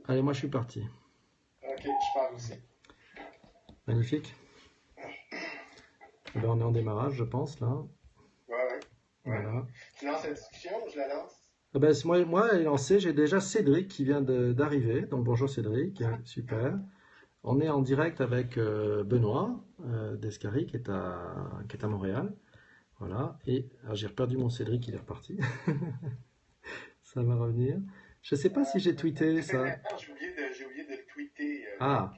Allez, moi je suis parti. Ok, je parle aussi. Magnifique. Eh ben, on est en démarrage, je pense, là. Ouais, ouais, ouais. Voilà. Tu lances la discussion ou je la lance? Eh ben, moi, elle est lancée. J'ai déjà Cédric qui vient d'arriver. Donc bonjour Cédric, super. On est en direct avec Benoît Descaries qui est à Montréal. Voilà. Et alors, j'ai perdu mon Cédric, il est reparti. Ça va revenir. Je sais pas si j'ai tweeté J'ai fait une ça. erreur, j'ai oublié de le tweeter. Ah,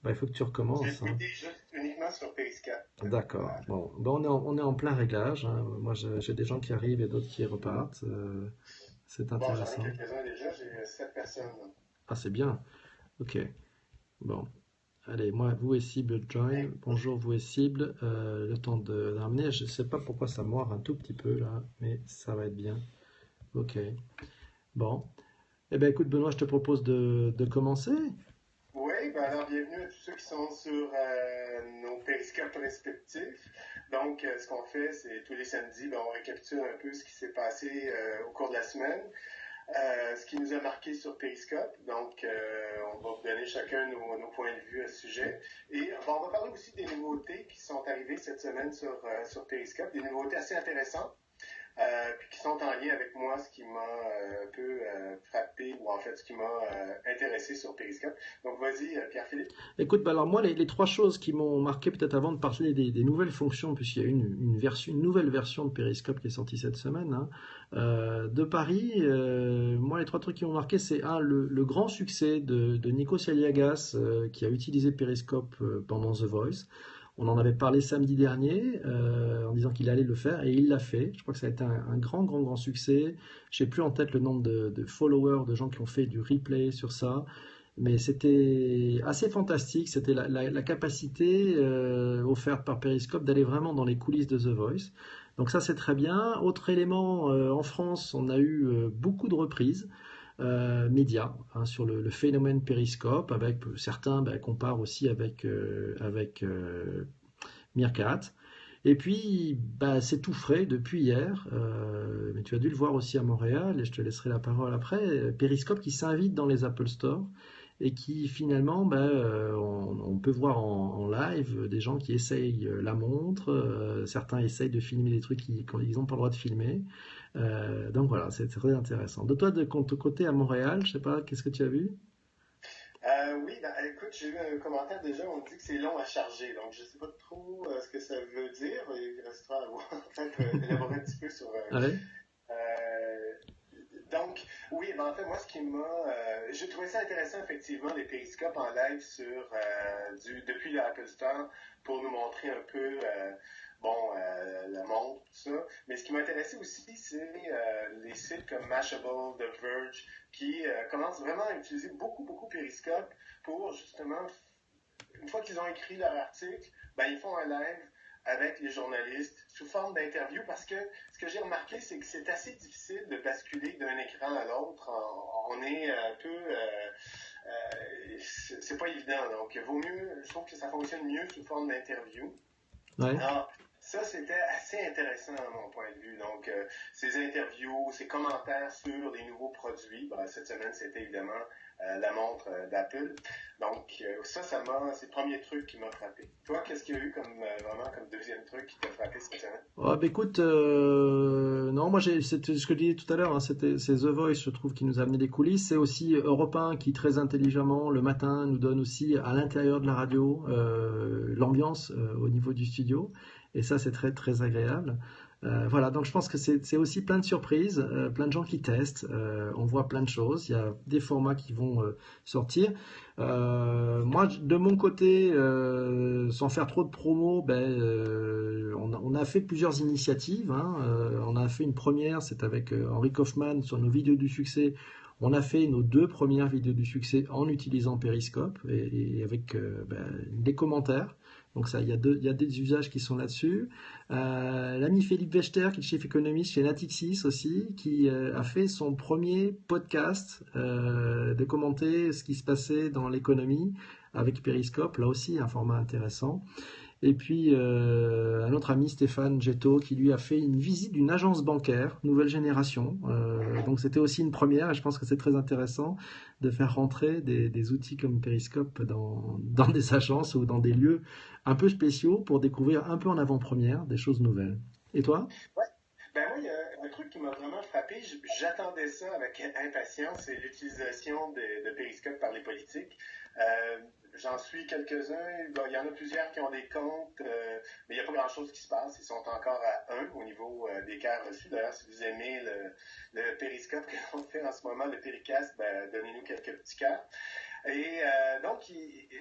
bah, il faut que tu Je l'ai recommences, hein. tweeté juste uniquement sur Periscope. D'accord. Voilà. Bon, ben, on est en plein réglage, hein. Moi, j'ai des gens qui arrivent et d'autres qui repartent. C'est Bon, j'en ai intéressant. quelques-uns déjà, j'ai 7 personnes. Ah, c'est bien. Ok. Bon. Allez, moi, vous et cible join. Bonjour, vous et cible. Le temps de d'amener. Je ne sais pas pourquoi ça mord un tout petit peu là, mais ça va être bien. Ok. Bon. Eh bien, écoute, Benoît, je te propose de commencer. Oui, ben alors bienvenue à tous ceux qui sont sur nos périscopes respectifs. Donc, ce qu'on fait, c'est tous les samedis, ben, on récapitule un peu ce qui s'est passé au cours de la semaine. Ce qui nous a marqué sur Periscope. Donc, on va vous donner chacun nos points de vue à ce sujet. Et bon, on va parler aussi des nouveautés qui sont arrivées cette semaine sur Periscope, des nouveautés assez intéressantes, puis qui sont en lien avec moi, ce qui m'a un peu frappé, ou en fait, ce qui m'a intéressé sur Periscope. Donc, vas-y, Pierre-Philippe. Écoute, bah alors moi, les trois choses qui m'ont marqué, peut-être avant de parler des nouvelles fonctions, puisqu'il y a une nouvelle version de Periscope qui est sortie cette semaine, hein, de Paris, moi, les trois trucs qui m'ont marqué, c'est le grand succès de Nikos Aliagas, qui a utilisé Periscope pendant The Voice. On en avait parlé samedi dernier, en disant qu'il allait le faire, et il l'a fait. Je crois que ça a été un grand, grand, grand succès. Je n'ai plus en tête le nombre de followers, de gens qui ont fait du replay sur ça. Mais c'était assez fantastique. C'était la capacité offerte par Periscope d'aller vraiment dans les coulisses de The Voice. Donc ça, c'est très bien. Autre élément, en France, on a eu beaucoup de reprises médias, hein, sur le phénomène Periscope, avec certains comparent aussi avec Meerkat. Et puis, c'est tout frais depuis hier, mais tu as dû le voir aussi à Montréal, et je te laisserai la parole après. Periscope qui s'invite dans les Apple Store et qui finalement, on peut voir en live des gens qui essayent la montre, certains essayent de filmer des trucs qu'ils n'ont pas le droit de filmer. Donc voilà, c'est très intéressant. De toi, de ton côté à Montréal, je sais pas, qu'est-ce que tu as vu? Oui, ben, écoute, j'ai eu un commentaire déjà, on dit que c'est long à charger, donc je ne sais pas trop ce que ça veut dire. Il restera à voir, peut-être élaborer un petit peu sur. Allez. Euh, donc, oui, ben, en fait, moi, ce qui m'a. J'ai trouvé ça intéressant, effectivement, les périscopes en live depuis l'Apple Store pour nous montrer un peu. Bon, la montre, tout ça. Mais ce qui m'a intéressé aussi, c'est les sites comme Mashable, The Verge, qui commencent vraiment à utiliser beaucoup, beaucoup Periscope pour justement, une fois qu'ils ont écrit leur article, ben, ils font un live avec les journalistes sous forme d'interview parce que ce que j'ai remarqué, c'est que c'est assez difficile de basculer d'un écran à l'autre. On est un peu. C'est pas évident. Donc, vaut mieux, je trouve que ça fonctionne mieux sous forme d'interview. Ouais. Alors, ça, c'était assez intéressant à mon point de vue. Donc, ces interviews, ces commentaires sur les nouveaux produits. Ben, cette semaine, c'était évidemment la montre d'Apple. Donc, c'est le premier truc qui m'a frappé. Toi, qu'est-ce qu'il y a eu vraiment comme deuxième truc qui t'a frappé cette semaine? Oh, écoute, non, moi c'était ce que je disais tout à l'heure, hein, c'est The Voice, je trouve, qui nous a amené des coulisses. C'est aussi Europe 1 qui très intelligemment le matin nous donne aussi à l'intérieur de la radio l'ambiance au niveau du studio, et ça c'est très très agréable. Voilà, donc je pense que c'est aussi plein de surprises, plein de gens qui testent, on voit plein de choses, il y a des formats qui vont sortir. Moi, de mon côté, sans faire trop de promo, on a fait plusieurs initiatives, hein. On a fait une première, c'est avec Henri Kaufmann sur nos vidéos du succès. On a fait nos deux premières vidéos du succès en utilisant Periscope et avec des commentaires. Donc ça, il y a des usages qui sont là-dessus. L'ami Philippe Wechter, qui est chef économiste chez Natixis aussi, qui a fait son premier podcast de commenter ce qui se passait dans l'économie avec Periscope, là aussi un format intéressant. Et puis un autre ami, Stéphane Getto, qui lui a fait une visite d'une agence bancaire, nouvelle génération. Donc c'était aussi une première, et je pense que c'est très intéressant de faire rentrer des outils comme Periscope dans des agences ou dans des lieux un peu spéciaux pour découvrir un peu en avant-première des choses nouvelles. Et toi? Ouais. Ben moi, il y a un truc qui m'a vraiment frappé. J'attendais ça avec impatience, c'est l'utilisation de Periscope par les politiques. Euh, J'en suis quelques-uns. Bon, il y en a plusieurs qui ont des comptes, mais il n'y a pas grand-chose qui se passe. Ils sont encore à 1 au niveau des cœurs reçus. D'ailleurs, si vous aimez le Periscope que l'on fait en ce moment, le Pericast, ben, donnez-nous quelques petits cœurs. Et donc,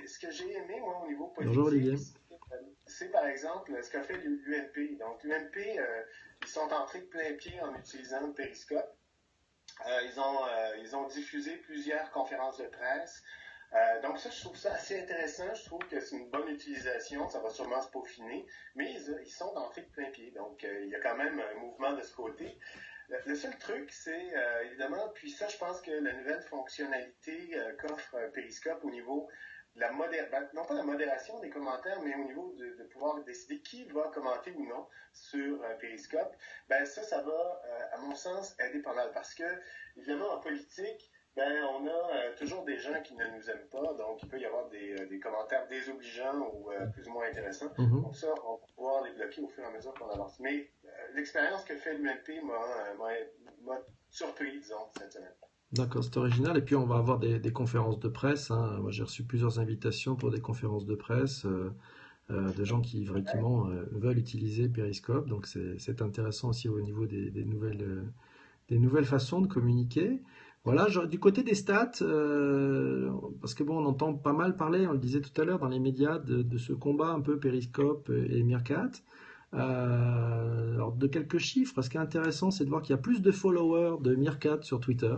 ce que j'ai aimé, moi, au niveau Bonjour Olivier. politique, c'est par exemple ce qu'a fait l'UMP. Donc, l'UMP, ils sont entrés de plein pied en utilisant le Periscope. Ils ont diffusé plusieurs conférences de presse. Donc ça, je trouve ça assez intéressant. Je trouve que c'est une bonne utilisation. Ça va sûrement se peaufiner. Mais ils sont entrés de plein pied. Donc, il y a quand même un mouvement de ce côté. Le seul truc, c'est évidemment, puis ça, je pense que la nouvelle fonctionnalité qu'offre Periscope au niveau de non pas la modération des commentaires, mais au niveau de pouvoir décider qui va commenter ou non sur Periscope, ben ça va, à mon sens, aider pas mal. Parce que, évidemment, en politique, ben, on a toujours des gens qui ne nous aiment pas, donc il peut y avoir des commentaires désobligeants ou plus ou moins intéressants. Mhm. Donc ça, on va pouvoir les bloquer au fur et à mesure qu'on avance. Mais l'expérience que fait l'UMP m'a surpris, disons, cette semaine. D'accord, c'est original. Et puis on va avoir des conférences de presse, hein. Moi j'ai reçu plusieurs invitations pour des conférences de presse de gens qui effectivement veulent utiliser Periscope. Donc c'est intéressant aussi au niveau des nouvelles façons de communiquer. Voilà, du côté des stats, parce que bon, on entend pas mal parler, on le disait tout à l'heure dans les médias, de ce combat un peu Periscope et Meerkat. Alors de quelques chiffres, ce qui est intéressant, c'est de voir qu'il y a plus de followers de Meerkat sur Twitter.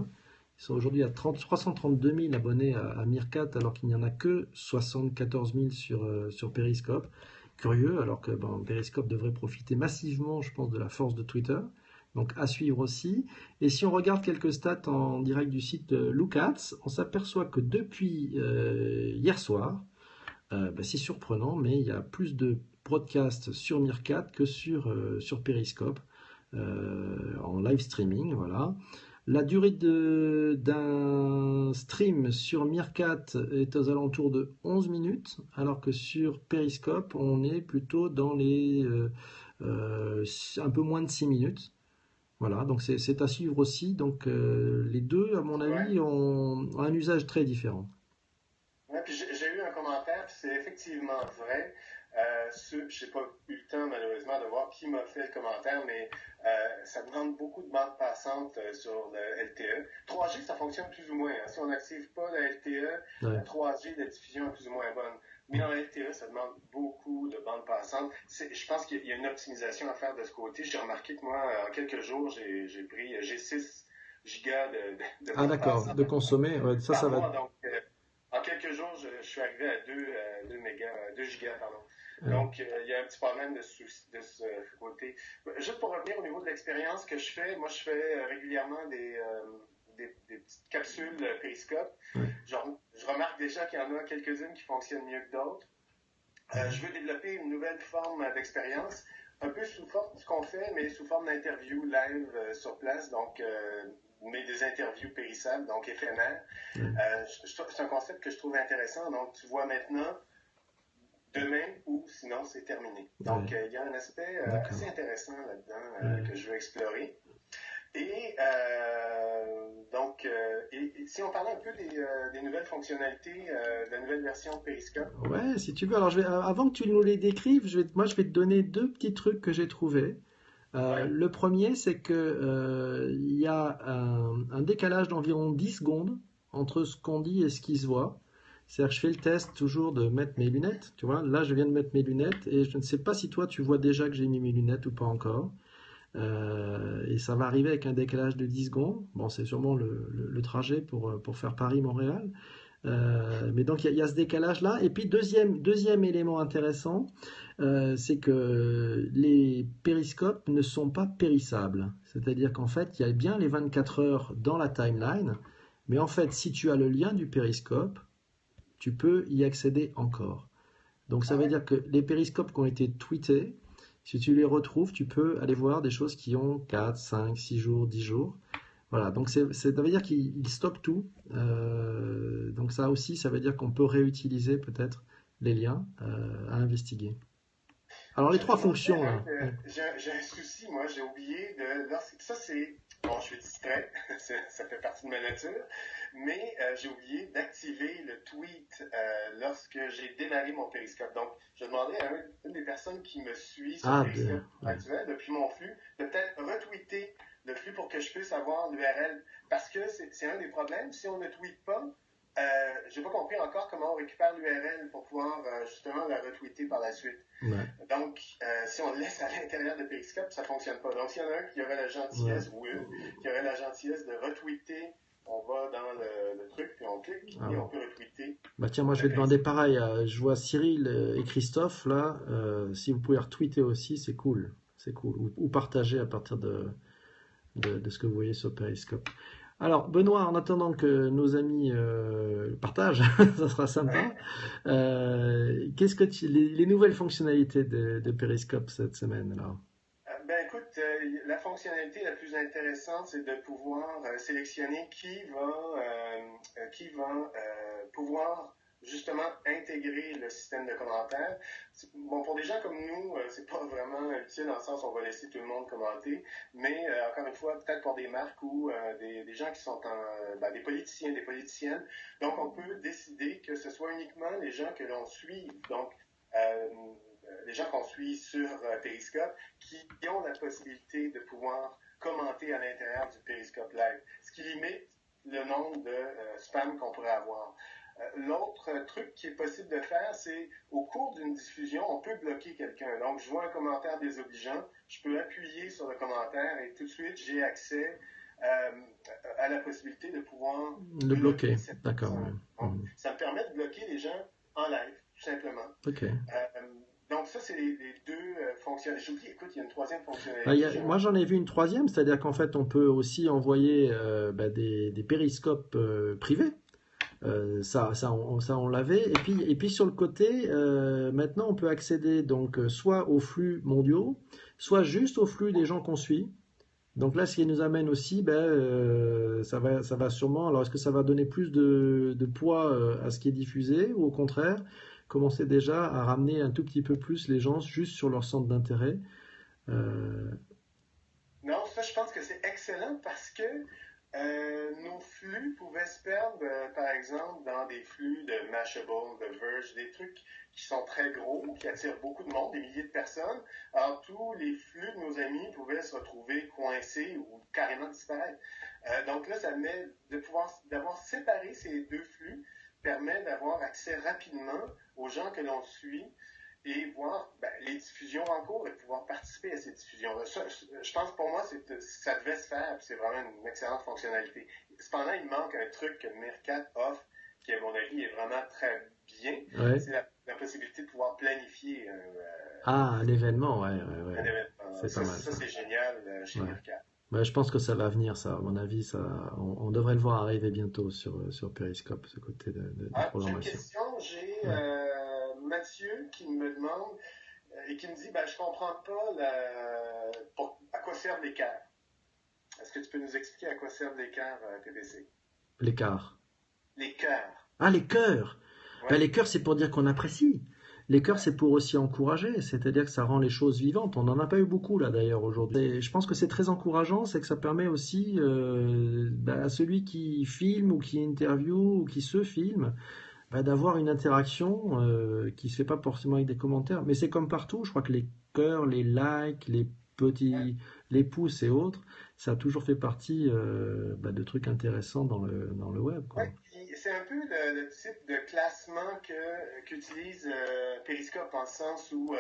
Ils sont aujourd'hui à 332 000 abonnés à Meerkat, alors qu'il n'y en a que 74 000 sur Periscope. Curieux, alors que Periscope devrait profiter massivement, je pense, de la force de Twitter. Donc à suivre aussi. Et si on regarde quelques stats en direct du site Lookats, on s'aperçoit que depuis hier soir, c'est surprenant, mais il y a plus de broadcasts sur Meerkat que sur Periscope en live streaming. Voilà. La durée d'un stream sur Meerkat est aux alentours de 11 minutes, alors que sur Periscope, on est plutôt dans les un peu moins de 6 minutes. Voilà, donc c'est à suivre aussi. Donc les deux, à mon Ouais. avis, ont un usage très différent. Ouais, puis j'ai eu un commentaire, puis c'est effectivement vrai. Je n'ai pas eu le temps, malheureusement, de voir qui m'a fait le commentaire, mais ça demande beaucoup de bandes passantes sur le LTE. 3G, ça fonctionne plus ou moins, hein. Si on n'active pas le LTE, Ouais. la 3G, la diffusion est plus ou moins bonne. Mais en LTE, ça demande beaucoup de bandes passantes. Je pense qu'il y a une optimisation à faire de ce côté. J'ai remarqué que moi, en quelques jours, j'ai 6 gigas de Ah bandes d'accord, passantes de consommer, ouais, ça par va. mois. Donc, en quelques jours, je suis arrivé à 2 gigas, pardon. Donc, il y a un petit problème de ce côté. Juste pour revenir au niveau de l'expérience que je fais, moi, je fais régulièrement des petites capsules Périscope. Ouais. Je remarque déjà qu'il y en a quelques-unes qui fonctionnent mieux que d'autres. Je veux développer une nouvelle forme d'expérience, un peu sous forme de ce qu'on fait, mais sous forme d'interview live sur place, donc mais des interviews périssables, donc éphémères. Ouais. C'est un concept que je trouve intéressant. Donc, tu vois maintenant demain ou sinon c'est terminé. Donc, il y a un aspect assez intéressant là-dedans que je veux explorer. Et et si on parlait un peu des nouvelles fonctionnalités de la nouvelle version de Periscope. Ouais, si tu veux. Alors, avant que tu nous les décrives, moi, je vais te donner deux petits trucs que j'ai trouvés. Ouais. Le premier, c'est que il y a un décalage d'environ 10 secondes entre ce qu'on dit et ce qui se voit. C'est-à-dire que je fais le test toujours de mettre mes lunettes. Tu vois, là, je viens de mettre mes lunettes et je ne sais pas si toi, tu vois déjà que j'ai mis mes lunettes ou pas encore. Et ça va arriver avec un décalage de 10 secondes. Bon, c'est sûrement le trajet pour faire Paris-Montréal. Mais donc il y a ce décalage-là. Et puis deuxième élément intéressant, c'est que les périscopes ne sont pas périssables. C'est-à-dire qu'en fait, il y a bien les 24 heures dans la timeline, mais en fait, si tu as le lien du périscope, tu peux y accéder encore. Donc ça Ah veut ouais? dire que les périscopes qui ont été tweetés, si tu les retrouves, tu peux aller voir des choses qui ont 4, 5, 6 jours, 10 jours. Voilà, donc ça veut dire qu'il stocke tout. Donc ça aussi, ça veut dire qu'on peut réutiliser peut-être les liens à investiguer. Alors les Je vais te trois montrer fonctions là. j'ai un souci, moi, j'ai oublié de. Ça, c'est. Bon, je suis distrait, ça fait partie de ma nature, mais j'ai oublié d'activer le tweet lorsque j'ai démarré mon Periscope. Donc, je demandais à une des personnes qui me suit sur Ah, Periscope ouais. actuel, depuis mon flux, de peut-être retweeter le flux pour que je puisse avoir l'URL. Parce que c'est un des problèmes. Si on ne tweet pas, j'ai pas compris encore comment on récupère l'URL pour pouvoir justement la retweeter par la suite. Ouais, Donc, si on le laisse à l'intérieur de Periscope, ça ne fonctionne pas. Donc, s'il y en a un qui aurait la ouais. gentillesse, ou une, qui aurait la gentillesse de retweeter, on va dans le truc, puis on clique, Ah et ouais. on peut retweeter Bah tiens, moi je le vais demander Periscope. pareil. Je vois Cyril et Christophe là. Si vous pouvez retweeter aussi, c'est cool. C'est cool. Ou partager à partir de ce que vous voyez sur Periscope. Alors, Benoît, en attendant que nos amis partagent, ça sera Ouais. sympa. Qu'est-ce que les nouvelles fonctionnalités de Periscope cette semaine là? Ben écoute, la fonctionnalité la plus intéressante, c'est de pouvoir sélectionner qui va pouvoir justement intégrer le système de commentaires. Bon, pour des gens comme nous, c'est pas vraiment utile dans le sens où on va laisser tout le monde commenter, mais encore une fois, peut-être pour des marques ou des gens qui sont des politiciens, des politiciennes. Donc, on peut décider que ce soit uniquement les gens que l'on suit. Donc, euh, les gens qu'on suit sur Periscope qui ont la possibilité de pouvoir commenter à l'intérieur du Periscope Live, ce qui limite le nombre de spams qu'on pourrait avoir. L'autre truc qui est possible de faire, c'est au cours d'une diffusion, on peut bloquer quelqu'un. Donc, je vois un commentaire désobligeant, je peux appuyer sur le commentaire et tout de suite, j'ai accès euh, à la possibilité de pouvoir Le bloquer bloquer, cette d'accord. personne. Ouais. Donc, ça me permet de bloquer les gens en live, tout simplement. Ok. Euh, donc, ça, c'est les deux fonctionnalités. J'ai oublié, écoute, il y a une troisième Ah, fonctionnalité. moi j'en ai vu une troisième, c'est-à-dire qu'en fait on peut aussi envoyer des périscopes privés. Ça, on l'avait. Et puis sur le côté, maintenant on peut accéder donc soit aux flux mondiaux, soit juste aux flux des gens qu'on suit. Donc là, ce qui nous amène aussi, ça va sûrement. Alors, est-ce que ça va donner plus de poids à ce qui est diffusé, ou au contraire, commencer déjà à ramener un tout petit peu plus les gens juste sur leur centre d'intérêt? Euh, Non, ça, je pense que c'est excellent parce que nos flux pouvaient se perdre, par exemple, dans des flux de Mashable, de Verge, des trucs qui sont très gros, qui attirent beaucoup de monde, des milliers de personnes. Alors, tous les flux de nos amis pouvaient se retrouver coincés ou carrément disparaître. Donc là, ça permet d'avoir séparé ces deux flux, permet d'avoir accès rapidement aux gens que l'on suit et voir les diffusions en cours et pouvoir participer à ces diffusions-là. Je pense que pour moi, ça devait se faire, puis c'est vraiment une excellente fonctionnalité. Cependant, il manque un truc que Meerkat offre, qui à mon avis est vraiment très bien, ouais. c'est la possibilité de pouvoir planifier Ah, un événement, ouais, ouais, un ouais. événement. C'est pas mal Ça ça. c'est génial chez Ouais. Meerkat. Ouais, je pense que ça va venir, ça. À mon avis, on devrait le voir arriver bientôt sur Periscope, ce côté de J'ai une programmation. question. J'ai Ouais. Mathieu qui me demande et qui me dit je comprends pas à quoi servent les cœurs. Est-ce que tu peux nous expliquer à quoi servent les cœurs TPC? L'écart. Les cœurs. Ah, les cœurs! Ben, Ouais, les cœurs, c'est pour dire qu'on apprécie. Les cœurs, ouais. c'est pour aussi encourager, c'est-à-dire que ça rend les choses vivantes. On n'en a pas eu beaucoup là d'ailleurs aujourd'hui. Et je pense que c'est très encourageant, c'est que ça permet aussi à celui qui filme ou qui interviewe ou qui se filme d'avoir une interaction qui se fait pas forcément avec des commentaires. Mais c'est comme partout, je crois que les cœurs, les likes, Ouais. les pouces et autres, ça a toujours fait partie de trucs intéressants dans le web, quoi. Ouais, puis c'est un peu le type de classement qu'utilise Periscope en ce sens où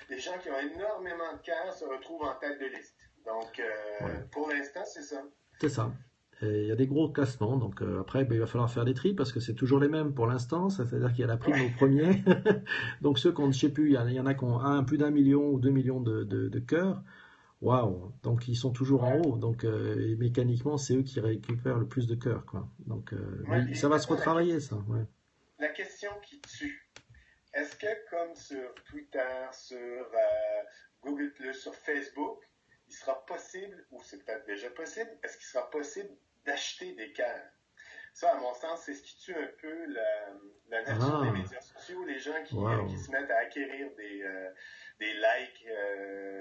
les gens qui ont énormément de cœurs se retrouvent en tête de liste. Donc, Ouais. pour l'instant, c'est ça. C'est ça. Et il y a des gros classements, donc après il va falloir faire des tris parce que c'est toujours les mêmes pour l'instant, c'est-à-dire qu'il y a la prime Ouais. au premier. Donc ceux qu'on ne sait plus, il y en a qui ont plus d'1 million ou 2 millions de cœurs. Waouh! Donc ils sont toujours en Ouais. haut, donc et mécaniquement c'est eux qui récupèrent le plus de cœurs, quoi. Donc Ouais, mais puis ça va se maintenant, retravailler, ça. Ouais. la question qui tue. Est-ce est-ce que comme sur Twitter, sur Google+, sur Facebook, il sera possible, ou c'est peut-être déjà possible, est-ce qu'il sera possible d'acheter des cœurs? Ça, à mon sens, c'est ce qui tue un peu la nature des Ah, médias sociaux, les gens qui waouh. se mettent à acquérir des likes,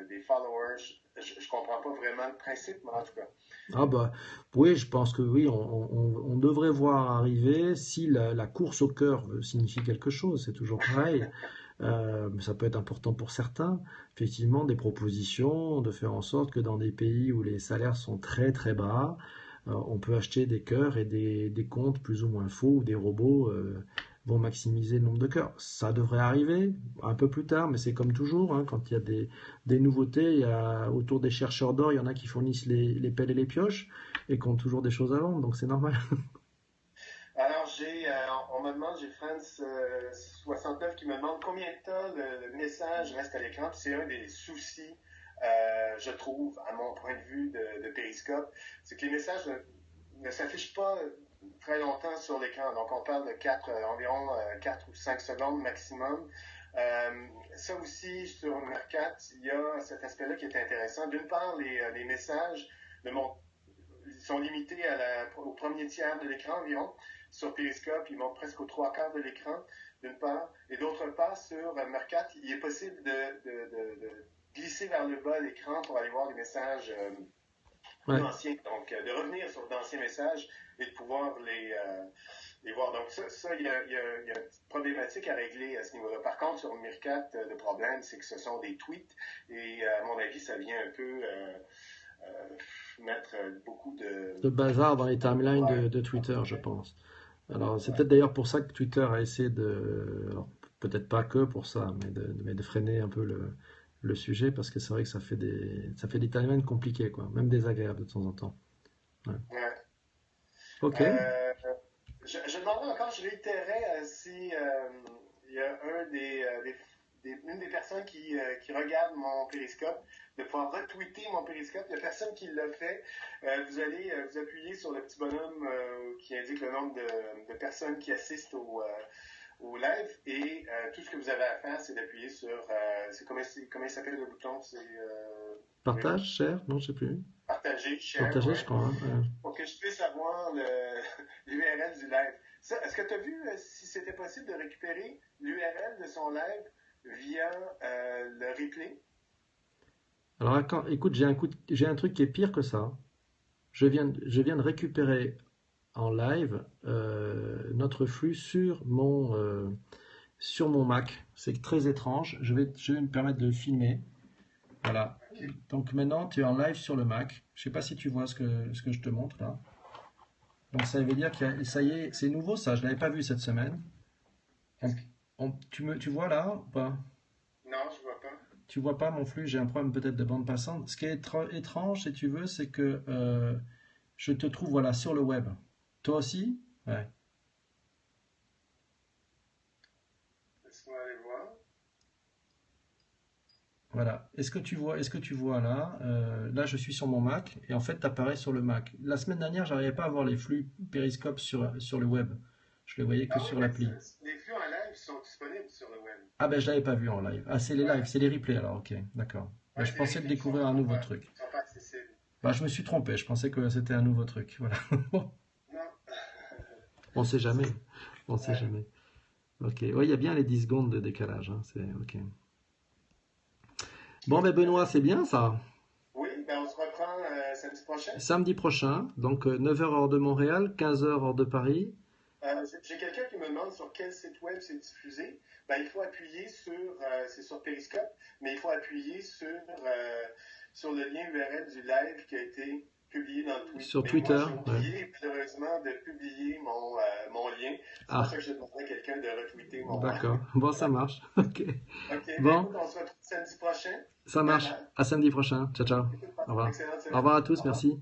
des followers. Je comprends pas vraiment le principe, mais en tout cas. Ah bah oui, je pense que oui, on devrait voir arriver si la course au cœur signifie quelque chose, c'est toujours pareil. Mais ça peut être important pour certains, effectivement, des propositions de faire en sorte que dans des pays où les salaires sont très très bas, on peut acheter des cœurs et des comptes plus ou moins faux où des robots vont maximiser le nombre de cœurs. Ça devrait arriver un peu plus tard, mais c'est comme toujours, hein, quand il y a des nouveautés, autour des chercheurs d'or, il y en a qui fournissent les pelles et les pioches et qui ont toujours des choses à vendre, donc c'est normal. Alors, on me demande, j'ai France 69 qui me demande combien de temps le message reste à l'écran. Puis c'est un des soucis, je trouve, à mon point de vue de Periscope, c'est que les messages ne s'affichent pas très longtemps sur l'écran. Donc, on parle de environ 4 ou 5 secondes maximum. Ça aussi, sur Mercat, il y a cet aspect-là qui est intéressant. D'une part, les messages de mon ils sont limités au premier tiers de l'écran environ. Sur Periscope, ils montent presque aux trois quarts de l'écran, d'une part. Et d'autre part, sur Mercat, il est possible de glisser vers le bas l'écran pour aller voir les messages plus Ouais. anciens. Donc, de revenir sur d'anciens messages et de pouvoir les voir. Donc, il y a une petite problématique à régler à ce niveau-là. Par contre, sur Mercat, le problème, c'est que ce sont des tweets. Et à mon avis, ça vient un peu mettre beaucoup De bazar dans les timelines ouais, de Twitter, je pense. Alors, c'est peut-être d'ailleurs pour ça que Twitter a essayé alors, peut-être pas que pour ça, mais de freiner un peu le sujet, parce que c'est vrai que ça fait des timelines compliqués, quoi, même désagréables de temps en temps. Ouais. ouais. Ok. Euh, je demandais encore, je réitérais si il y a une des personnes qui regarde mon périscope de pouvoir retweeter mon périscope. Il n'y a personne qui l'a fait. Vous allez vous appuyer sur le petit bonhomme qui indique le nombre de personnes qui assistent au live et tout ce que vous avez à faire, c'est d'appuyer sur. Comment il s'appelle le bouton? C'est. Partage, share, non, je sais plus. Partager, share, Partager, je ouais. crois, hein, ouais. Pour que je puisse avoir l'URL du live. Est-ce que tu as vu si c'était possible de récupérer l'URL de son live via le replay? Alors, écoute, j'ai un truc qui est pire que ça. Je viens de récupérer en live notre flux sur mon Mac. C'est très étrange. Je vais me permettre de le filmer. Voilà. Donc maintenant, tu es en live sur le Mac. Je sais pas si tu vois ce que je te montre là. Donc ça veut dire ça y est, c'est nouveau ça. Je l'avais pas vu cette semaine. Est-ce On- que- tu vois là ou pas? Non, je vois pas. Tu vois pas mon flux. J'ai un problème peut-être de bande passante. Ce qui est étrange, si tu veux, c'est que je te trouve voilà sur le web. Toi aussi? Ouais. Laisse-moi aller voir. Voilà. Est-ce que tu vois là? Là, je suis sur mon Mac et en fait, tu apparais sur le Mac. La semaine dernière, j'arrivais pas à voir les flux Periscope sur le web. Je les voyais que Ah oui, sur mais l'appli. les flux en live sont disponibles sur le web. Ah ben, je l'avais pas vu en live. Ah, c'est les lives, Ouais, c'est les replays alors. Ok, d'accord. Ben, ouais, je c'est les pensais de replays découvrir un nouveau truc. sont pas accessibles. Bah, je me suis trompé. Je pensais que c'était un nouveau truc. Voilà. Bon, Non. on sait jamais. C'est- On sait ouais. jamais. Ok. Ouais, il y a bien les 10 secondes de décalage, hein. C'est ok. Bon, ben Benoît, c'est bien ça. Oui, ben on se reprend samedi prochain. Samedi prochain, donc 9h hors de Montréal, 15h hors de Paris. J'ai quelqu'un qui me demande sur quel site web c'est diffusé. Ben, il faut appuyer c'est sur Periscope, mais il faut appuyer sur le lien URL du live qui a été publié dans le tweet. Sur Mais moi, Twitter, j'ai ouais. oublié malheureusement de publier mon lien. C'est pour ça Ah, que je demanderai à quelqu'un de retweeter mon. d'accord. Bon, ça marche. Ok. OK, ben Bon, écoute, on se retrouve samedi prochain. ça Bye marche. bye. À samedi prochain. Ciao, ciao. Écoute, Au passe une revoir. excellente Au semaine. revoir à Au tous, revoir. merci.